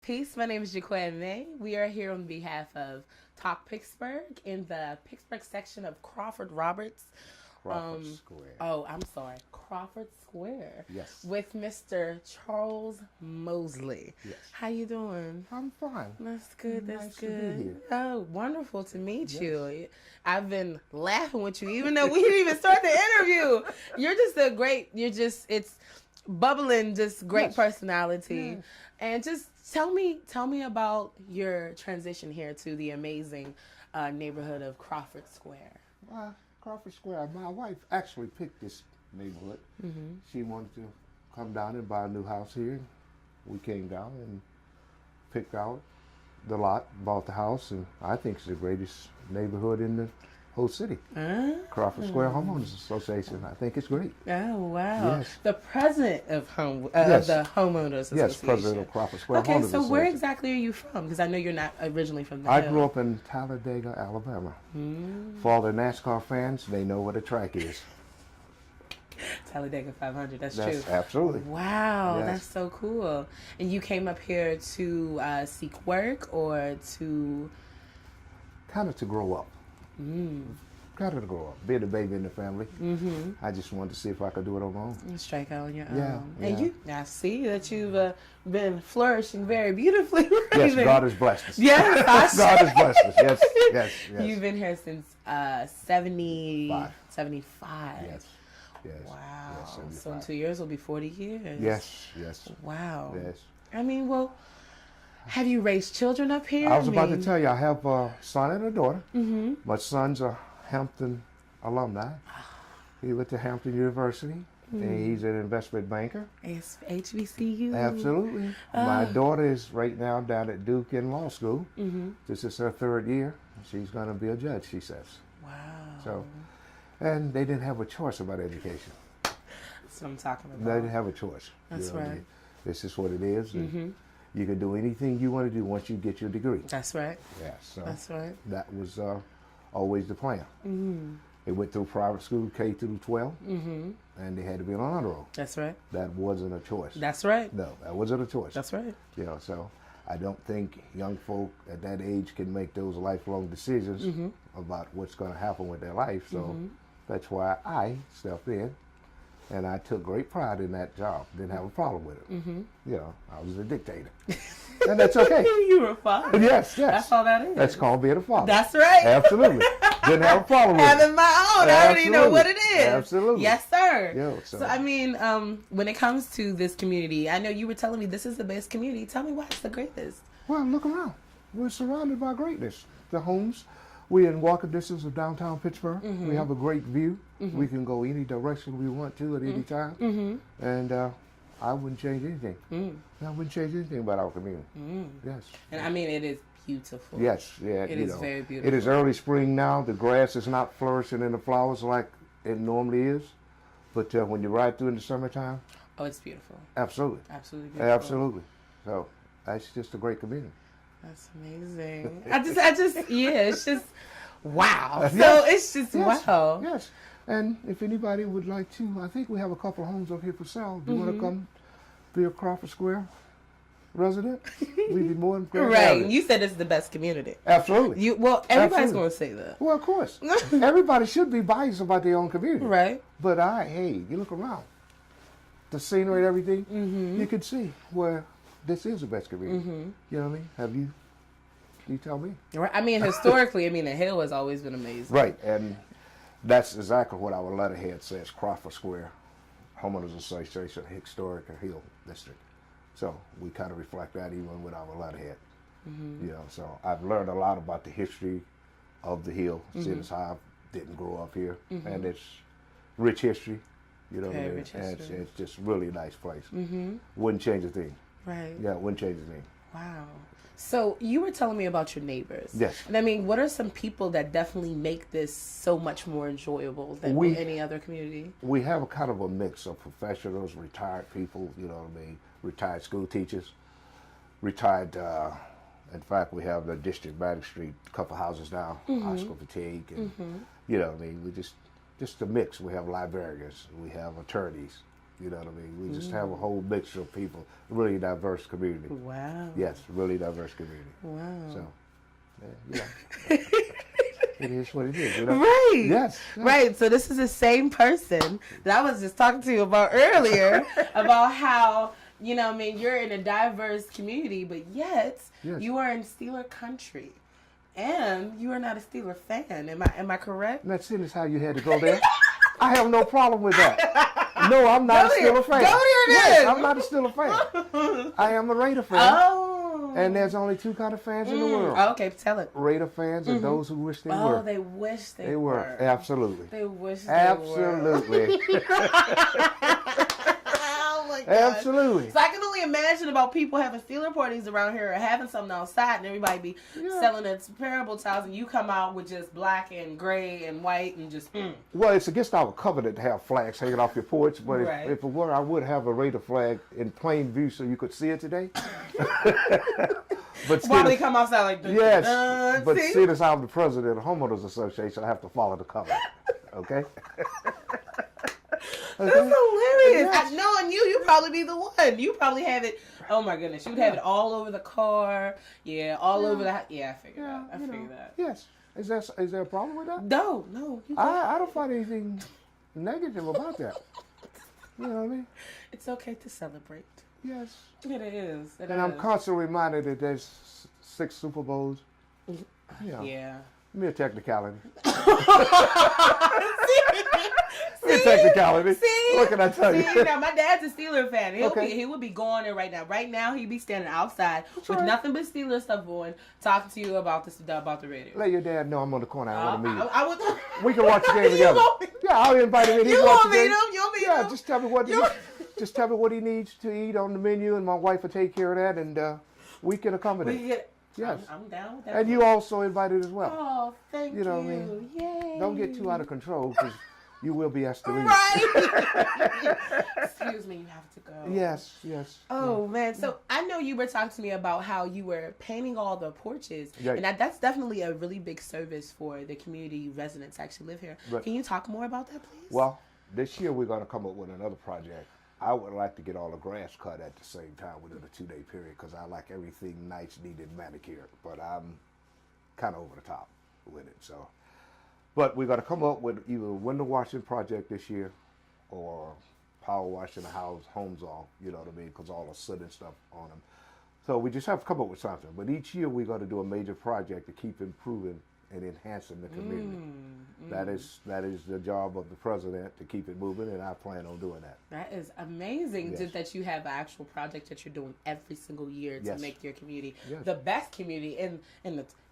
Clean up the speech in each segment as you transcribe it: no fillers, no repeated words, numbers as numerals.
Peace. My name is Jacquea. We are here on behalf of Talk Pittsburgh in the Pittsburgh section of Crawford Roberts. Crawford Square. Oh, I'm sorry. Crawford Square. Yes. With Mr. Charles Moseley. Yes. How you doing? I'm fine. That's good. That's Nice good. to be here. Oh, wonderful to meet Yes. you. I've been laughing with you, even though we didn't even start the interview. You're just it's bubbling, just great Yes. personality. Yes. And just tell me about your transition here to the amazing neighborhood of Crawford Square. Crawford Square. My wife actually picked this neighborhood. Mm-hmm. She wanted to come down and buy a new house here. We came down and picked out the lot, bought the house, and I think it's the greatest neighborhood in the whole city. Crawford Square Homeowners Association. I think it's great. Oh, wow. Yes. The president of Yes. the Homeowners Association. Yes, president of Crawford Square Okay, Homeowners so Association. where exactly are you from? Because I know you're not originally from the I Hill. grew up in Talladega, Alabama. For all the NASCAR fans, they know what a track is. Talladega 500, that's That's true. absolutely. Wow, Yes. that's so cool. And you came up here to seek work or to... Kind of to grow up. Kind of to grow up. Being a baby in the family. I just wanted to see if I could do it on my own. strike out on your Yeah, own. And yeah. I see that you've been flourishing very beautifully. Yes, God has blessed us. Yes, God has blessed us. Yes, yes, yes. You've been here since 75. Yes, yes. Wow. Yes, So in 75. 2 years will be 40 years. Yes, yes, Wow. yes. I mean, well, have you raised children up here? I was about to tell you, I have a son and a daughter. Mm-hmm. My son's a Hampton alumni. He went to Hampton University, and he's an investment banker. It's HBCU. Absolutely. My daughter is right now down at Duke in law school. Mm-hmm. This is her 3rd year. She's going to be a judge, she says. Wow. So, and they didn't have a choice about education. That's what I'm talking about. They didn't have a choice. That's what I right. mean? This is what it is. And you can do anything you want to do once you get your degree. That's right. Yeah, so That's right. that was always the plan. They went through private school K through 12, and they had to be on honor roll. That's right. That wasn't a choice. That's right. No, that wasn't a choice. That's right. You know, so I don't think young folk at that age can make those lifelong decisions about what's going to happen with their life. So that's why I stepped in, and I took great pride in that job. Didn't have a problem with it. You know, I was a dictator, and that's okay. You were fine. Yes, yes. That's all that is. That's called being a father. That's right. Absolutely. Didn't have a problem with it. Having my own. I already know what it is. Absolutely. Yes, sir. Yo, So, I mean, when it comes to this community, I know you were telling me this is the best community. Tell me why it's the greatest. Well, look around. We're surrounded by greatness. The homes, we're in walking distance of downtown Pittsburgh. We have a great view. We can go any direction we want to at any time. And I wouldn't change anything. I wouldn't change anything about our community. Yes. And I mean, it is beautiful. Yes, yeah. It you is know, very beautiful. It is early spring now. The grass is not flourishing in the flowers like it normally is. But when you ride through in the summertime, Oh, it's beautiful. absolutely. Absolutely beautiful. Absolutely. So that's just a great community. That's amazing. I just, yeah, it's just, wow. So Yes. it's just, Yes. wow. Yes. And if anybody would like to, I think we have a couple of homes up here for sale. Do you want to come be a Crawford Square resident? We'd be more than glad to have Right. you. You said it's the best community. Absolutely. Well, everybody's Absolutely. going to say that. Well, of course. Everybody should be biased about their own community. Right. But hey, you look around. The scenery and everything, you can see where this is the best community. You know what I mean? You tell me. Right. I mean, historically, the Hill has always been amazing. Right, and that's exactly what our letterhead says, Crawford Square Homeowners Association, Historic Hill District. So we kind of reflect that even with our letterhead. You know, so I've learned a lot about the history of the Hill since I didn't grow up here, and it's rich history. You know what I Very mean? rich And history. it's just really a nice place. Wouldn't change a thing. Right. Yeah, wouldn't change a thing. Wow. So you were telling me about your neighbors. Yes. And what are some people that definitely make this so much more enjoyable than any other community? We have a kind of a mix of professionals, retired people, you know what I mean, retired school teachers, retired, in fact, we have the District Bank Street, a couple houses down, Oscar Fatigue, and you know what I mean, we just a mix. We have librarians, we have attorneys, You know what I mean? We just have a whole mixture of people, really diverse community. Wow. Yes, really diverse community. Wow. So, yeah. It is what it is. You know? Right. Yes. Right. So this is the same person that I was just talking to you about earlier about how, you know, I mean, you're in a diverse community, but yet you are in Steeler country. And you are not a Steeler fan. Am I correct? That's it. Is how you had to go there. I have no problem with that. No, I'm not a Steeler fan. Go there yes, then. I'm not a Steeler fan. I am a Raider fan. Oh. And there's only two kind of fans in the world. Oh, okay, tell it. Raider fans and those who wish they were. Oh, they wish they were. Absolutely. They wish they Absolutely. Oh my God. Absolutely. So I can only imagine about people having Steeler parties around here or having something outside and everybody be selling its parable towels and you come out with just black and gray and white and just Well, it's against our covenant to have flags hanging off your porch, but Right. if it were, I would have a Raider flag in plain view so you could see it today. But Why they come outside like this? yes, but see? seeing as I'm the president of the Homeowners Association, I have to follow the covenant. Okay? That's hilarious. Yes. Knowing you probably be the one. You probably have it. Oh my goodness, you would have it all over the car. Yeah, all over the. Yeah, I figured that. I figured that. Yes. Is there a problem with that? No. I don't find anything negative about that. You know what I mean? It's okay to celebrate. Yes. It is. And I'm constantly reminded that there's 6 Super Bowls. Yeah. Mere technicality. Mere technicality. See? What can I tell you? Now my dad's a Steeler fan. Okay. He would be going there right now. Right now he'd be standing outside with nothing but Steeler stuff on, talking to you about the radio. Let your dad know I'm on the corner. I want to meet him. I would. We can watch the game together. Yeah, I'll invite him in. You won't meet him. You'll meet him. Yeah, just tell me what he needs to eat on the menu, and my wife will take care of that, and we can accommodate. Yes. I'm down with that. And you also invited as well. Oh, thank you. You know what I mean? Yay. Don't get too out of control because you will be asked to leave. Right. Excuse me, you have to go. Yes. Oh, man. So I know you were talking to me about how you were painting all the porches. Right. And that's definitely a really big service for the community residents that actually live here. Right. Can you talk more about that, please? Well, this year we're going to come up with another project. I would like to get all the grass cut at the same time within a 2-day period because I like everything nice, neat, and manicured. But I'm kind of over the top with it. So, but we're going to come up with either a window washing project this year or power washing the homes off, you know what I mean, because all the soot and stuff on them. So we just have to come up with something. But each year we're going to do a major project to keep improving and enhancing the community. That is the job of the president, to keep it moving, and I plan on doing that. That is amazing. Yes. That you have an actual project that you're doing every single year to make your community the best community in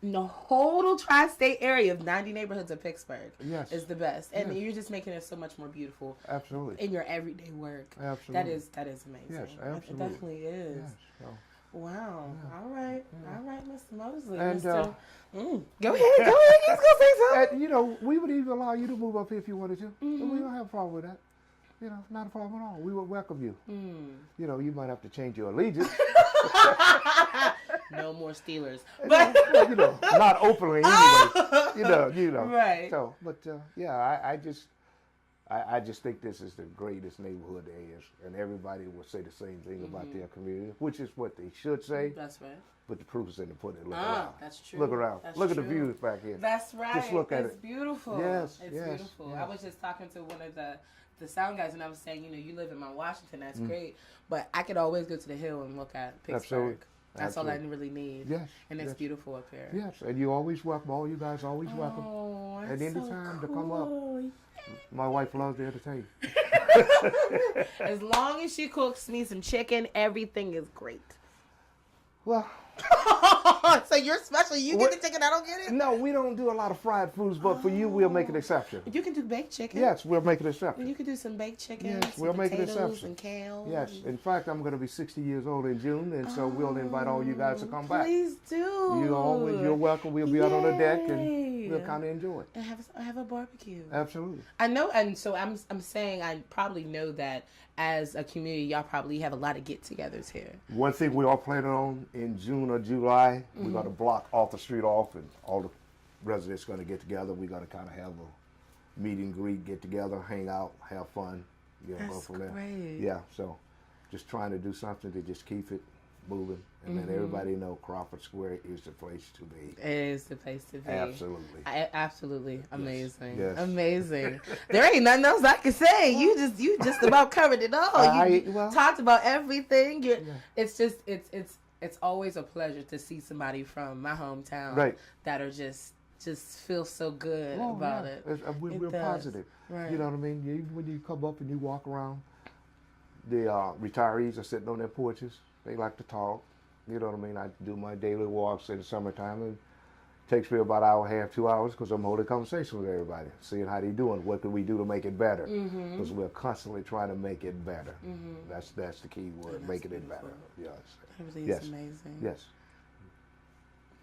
the whole tri-state area of 90 neighborhoods of Pittsburgh. Yes. Is the best. And you're just making it so much more beautiful. Absolutely. In your everyday work. Absolutely. That is amazing. Yes, absolutely. It definitely is. Yes. So. Wow. Yeah. All right, Mr. Moseley. And, Go ahead. You was gonna say something. And, you know, we would even allow you to move up here if you wanted to. Mm-hmm. We don't have a problem with that. You know, not a problem at all. We would welcome you. You know, you might have to change your allegiance. No more Steelers. But you know, not openly anyway. You know. Right. So, but I just think this is the greatest neighborhood there is, and everybody will say the same thing about their community, which is what they should say. That's right. But the proof is in the pudding. Look around. That's true. Look around. That's look true. at the views back here. That's right. Just look at It's beautiful. Yes. It's yes, beautiful. Yes. I was just talking to one of the sound guys, and I was saying, you know, you live in Mount Washington. That's great, but I could always go to the Hill and look at Pittsburgh. Absolutely. That's all I really need. Yes. And it's beautiful up here. Yes, and you always welcome. All you guys always welcome. At any time to come up. My wife loves to entertain. As long as she cooks me some chicken, everything is great. Well. So you're special. You get the chicken. I don't get it. No, we don't do a lot of fried foods, but for you, we'll make an exception. You can do baked chicken. Yes, we'll make an exception. You can do some baked chicken. Yes, we'll make an exception. And kale. Yes, in fact, I'm going to be 60 years old in June, and so we'll invite all you guys to come back. Please do. You're welcome. We'll be out on the deck, and we'll kind of enjoy it. And have a barbecue. Absolutely. I know, and so I'm saying I probably know that as a community, y'all probably have a lot of get-togethers here. One thing we are planning on in June or July, we're going to block off the street off, and all the residents are going to get together. We're going to kind of have a meet and greet, get together, hang out, have fun, You know, That's go from there. great. Yeah, so just trying to do something to just keep it moving, and then everybody know Crawford Square is the place to be. It is the place to be. Absolutely. Absolutely amazing. Yes. Amazing. There ain't nothing else I can say. You just about covered it all. You talked about everything. It's just it's always a pleasure to see somebody from my hometown that are just feel so good about it. We're positive. Right. You know what I mean? Even when you come up and you walk around, the retirees are sitting on their porches. They like to talk. You know what I mean? I do my daily walks in the summertime. It takes me about an hour and a half, 2 hours, because I'm holding conversation with everybody, seeing how they doing, what can we do to make it better, because we're constantly trying to make it better. That's the key word, making it better. Yes. That really is amazing. Yes.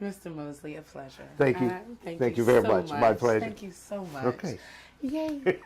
Mr. Moseley, a pleasure. Thank you. Thank you very much. My pleasure. Thank you so much. Okay. Yay.